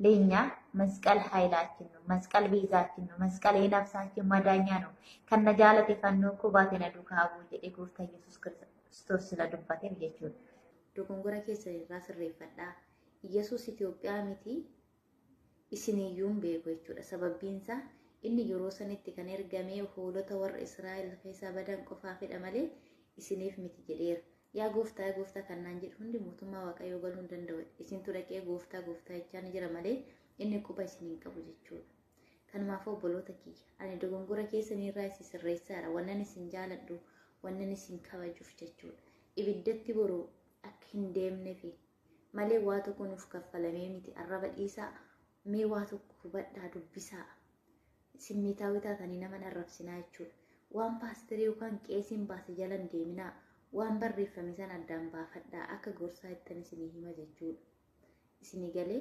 ለኛ መስቀል ኃይላችን ነው፣ መስቀል ቤዛችን ነው፣ መስቀል የነፍሳችን መዳኛ ነው። ከነጃለቴ ፈኖ ባቴና ዱካቡ ጀዴ ጎፍታ ኢየሱስ ክርስቶስ ስለዱባቴ ጀቹን ዶጎንጎራ ኬሰ ራስሬፈዳ ኢየሱስ ኢትዮጵያ ሚቲ isiniyyuun beeku jechuudha. Sababbiinsa inni yeroo sanitti kan ergamee hoolota warra Israa'el keessaa badan qofaafidha malee isiniif miti jedheera. Yaa gooftaa kannaan jedhu hundi mootummaa Waaqayyoo galuu hin danda'u. Isintu dhaqee gooftaa jechaan jira malee inni quba isin hin qabu jechuudha. Kanumaaf obboloota kiyya ani dogongora keessaniirraa isin sirreessaadha. Wannan isin jaaladhu, wannan isin kabajuuf jechuudha. Ibiddatti boruu akka hin deemneefi malee waa tokko nuuf kaffalamee miti arraba dhiisaa. Mee waa tokko hubadhaa dubbisaa. Simmiitaawii taatanii nama arrabsinaa jechuudha. Waan paasterii yookaan qeesiin baase jala hin deeminaa. Waan barreeffame san addaan baafadhaa akka gorsaa ittan isinii hima jechuudha. Isinii galee